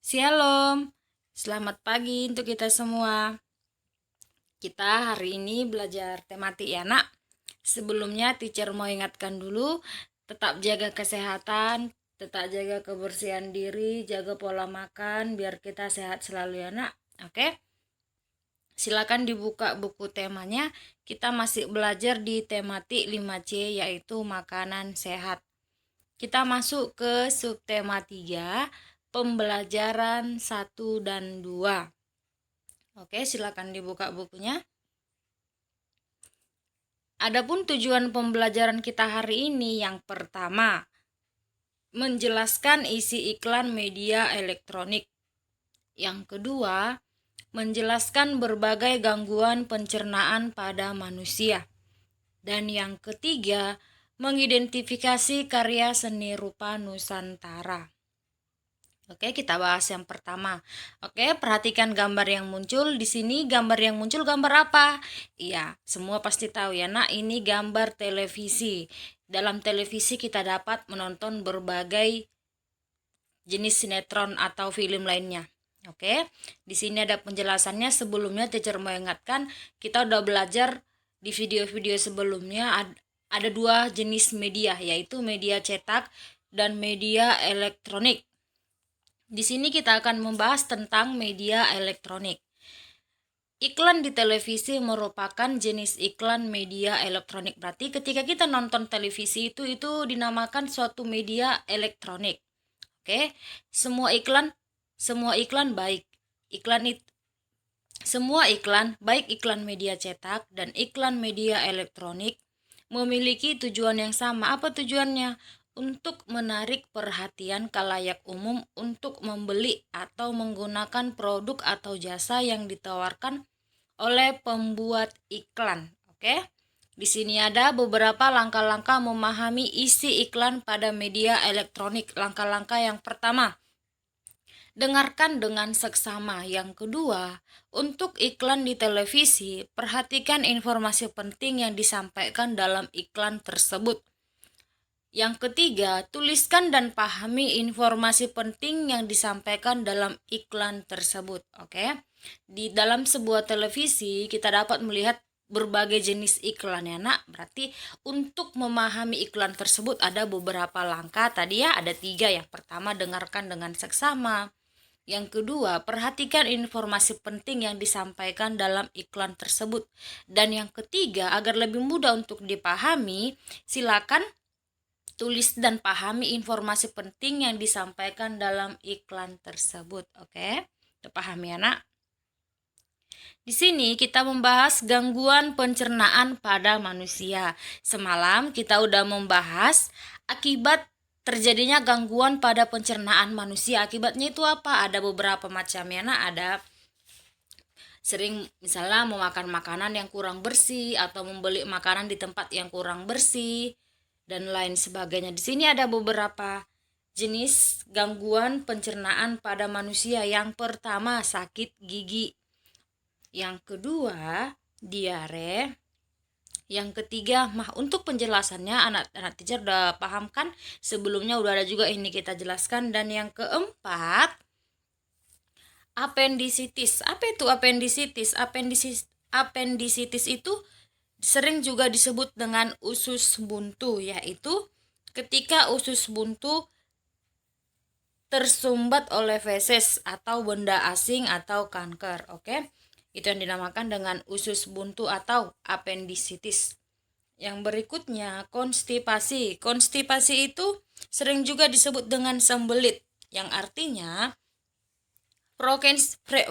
Shalom, selamat pagi untuk kita semua. Kita hari ini belajar tematik ya nak. Sebelumnya teacher mau ingatkan dulu, tetap jaga kesehatan, tetap jaga kebersihan diri, jaga pola makan biar kita sehat selalu ya nak. Oke? Silakan dibuka buku temanya. Kita masih belajar di tematik 5C yaitu makanan sehat. Kita masuk ke subtema 3, pembelajaran 1 dan 2. Oke, silakan dibuka bukunya. Adapun tujuan pembelajaran kita hari ini yang pertama, menjelaskan isi iklan media elektronik. Yang kedua, menjelaskan berbagai gangguan pencernaan pada manusia. Dan yang ketiga, mengidentifikasi karya seni rupa Nusantara. Oke, kita bahas yang pertama. Oke, perhatikan gambar yang muncul. Di sini gambar yang muncul gambar apa? Iya, semua pasti tahu ya, nak, ini gambar televisi. Dalam televisi kita dapat menonton berbagai jenis sinetron atau film lainnya. Oke, di sini ada penjelasannya. Sebelumnya teacher mau ingatkan, kita udah belajar di video-video sebelumnya ada dua jenis media, yaitu media cetak dan media elektronik. Di sini kita akan membahas tentang media elektronik. Iklan di televisi merupakan jenis iklan media elektronik. Berarti ketika kita nonton televisi itu dinamakan suatu media elektronik. Oke, semua iklan baik. Semua iklan, baik iklan media cetak dan iklan media elektronik, memiliki tujuan yang sama. Apa tujuannya? Untuk menarik perhatian khalayak umum untuk membeli atau menggunakan produk atau jasa yang ditawarkan oleh pembuat iklan. Oke? Di sini ada beberapa langkah-langkah memahami isi iklan pada media elektronik. Langkah-langkah yang pertama, dengarkan dengan seksama. Yang kedua, untuk iklan di televisi, perhatikan informasi penting yang disampaikan dalam iklan tersebut. Yang ketiga, tuliskan dan pahami informasi penting yang disampaikan dalam iklan tersebut. Oke. Di dalam sebuah televisi kita dapat melihat berbagai jenis iklan ya nak. Berarti untuk memahami iklan tersebut ada beberapa langkah. Tadi ya ada 3. Yang pertama, dengarkan dengan seksama. Yang kedua, perhatikan informasi penting yang disampaikan dalam iklan tersebut. Dan yang ketiga, agar lebih mudah untuk dipahami, silakan tulis dan pahami informasi penting yang disampaikan dalam iklan tersebut. Oke, pahami ya nak. Di sini kita membahas gangguan pencernaan pada manusia. Semalam kita udah membahas akibat terjadinya gangguan pada pencernaan manusia. Akibatnya itu apa? Ada beberapa macam ya nak. Ada sering misalnya memakan makanan yang kurang bersih atau membeli makanan di tempat yang kurang bersih dan lain sebagainya. Di sini ada beberapa jenis gangguan pencernaan pada manusia. Yang pertama, sakit gigi. Yang kedua, diare. Yang ketiga, untuk penjelasannya anak-anak teacher udah paham kan? Sebelumnya udah ada juga ini kita jelaskan. Dan yang keempat, appendicitis. Apa itu appendicitis? Appendicitis itu sering juga disebut dengan usus buntu, yaitu ketika usus buntu tersumbat oleh feses atau benda asing atau kanker. Oke, itu yang dinamakan dengan usus buntu atau appendicitis. Yang berikutnya, konstipasi. Konstipasi itu sering juga disebut dengan sembelit, yang artinya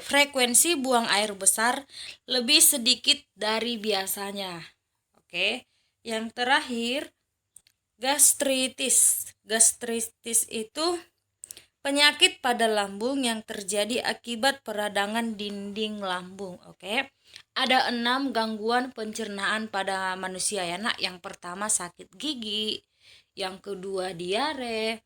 frekuensi buang air besar lebih sedikit dari biasanya. Oke. Yang terakhir, gastritis. Gastritis itu penyakit pada lambung yang terjadi akibat peradangan dinding lambung. Oke. Ada 6 gangguan pencernaan pada manusia ya nak. Yang pertama sakit gigi, yang kedua diare,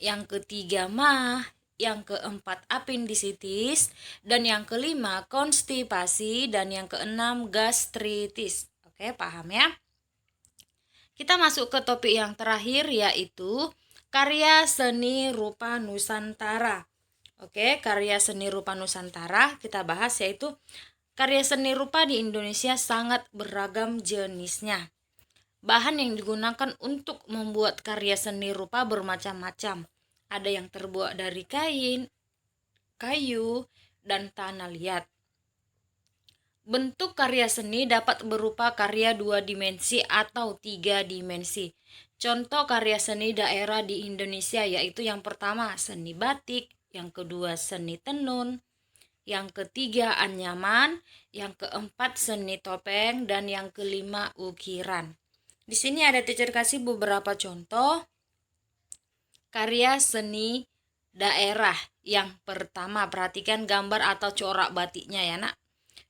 yang ketiga mah, yang keempat appendicitis, dan yang kelima konstipasi, dan yang keenam gastritis. Oke, paham ya? Kita masuk ke topik yang terakhir, yaitu karya seni rupa Nusantara. Oke, karya seni rupa Nusantara kita bahas, yaitu karya seni rupa di Indonesia sangat beragam jenisnya. Bahan yang digunakan untuk membuat karya seni rupa bermacam-macam. Ada yang terbuat dari kain, kayu, dan tanah liat. Bentuk karya seni dapat berupa karya 2 dimensi atau 3 dimensi. Contoh karya seni daerah di Indonesia yaitu yang pertama seni batik, yang kedua seni tenun, yang ketiga anyaman, yang keempat seni topeng, dan yang kelima ukiran. Di sini ada teacher kasih beberapa contoh karya seni daerah. Yang pertama, perhatikan gambar atau corak batiknya ya nak.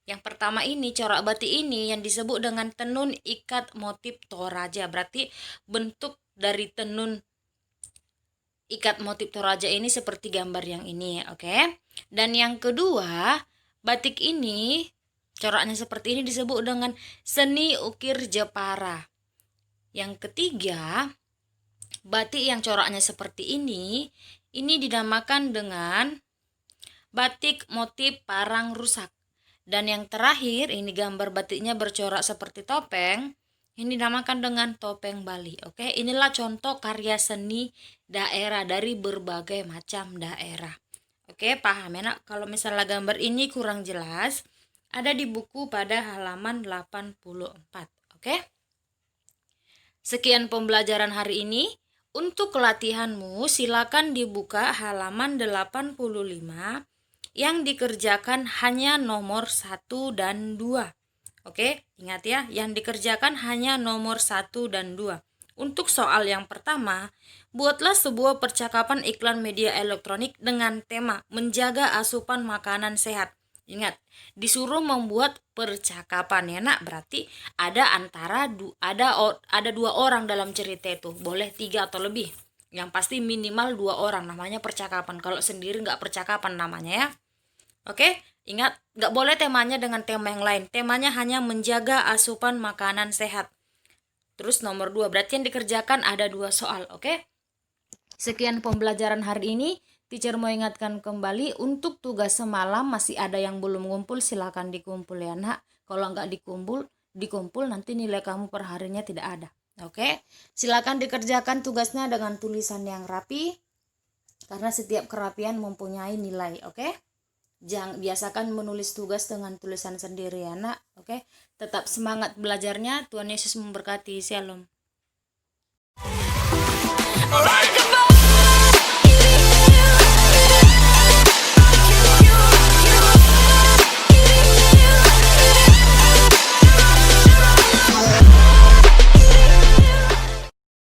Yang pertama ini, corak batik ini yang disebut dengan tenun ikat motif Toraja. Berarti bentuk dari tenun ikat motif Toraja ini seperti gambar yang ini, oke? Dan yang kedua, batik ini coraknya seperti ini disebut dengan seni ukir Jepara. Yang ketiga, batik yang coraknya seperti ini dinamakan dengan batik motif parang rusak. Dan yang terakhir, ini gambar batiknya bercorak seperti topeng, ini dinamakan dengan topeng Bali. Oke, inilah contoh karya seni daerah dari berbagai macam daerah. Oke, paham ya nak? Kalau misalnya gambar ini kurang jelas, ada di buku pada halaman 84. Oke? Sekian pembelajaran hari ini. Untuk latihanmu, silakan dibuka halaman 85 yang dikerjakan hanya nomor 1 dan 2. Oke, ingat ya, yang dikerjakan hanya nomor 1 dan 2. Untuk soal yang pertama, buatlah sebuah percakapan iklan media elektronik dengan tema menjaga asupan makanan sehat. Ingat, disuruh membuat percakapan ya nak, berarti ada ada 2 orang dalam cerita itu, boleh 3 atau lebih. Yang pasti minimal 2 orang, namanya percakapan. Kalau sendiri nggak percakapan namanya ya. Oke, ingat, nggak boleh temanya dengan tema yang lain. Temanya hanya menjaga asupan makanan sehat. Terus nomor 2, berarti yang dikerjakan ada 2 soal, oke? Sekian pembelajaran hari ini. Teacher mau ingatkan kembali, untuk tugas semalam masih ada yang belum ngumpul, silakan dikumpul ya nak. Kalau nggak dikumpul nanti nilai kamu per harinya tidak ada. Oke, silakan dikerjakan tugasnya dengan tulisan yang rapi, karena setiap kerapian mempunyai nilai, oke? Jangan biasakan menulis tugas dengan tulisan sendiri ya nak, oke? Tetap semangat belajarnya, Tuhan Yesus memberkati. Shalom.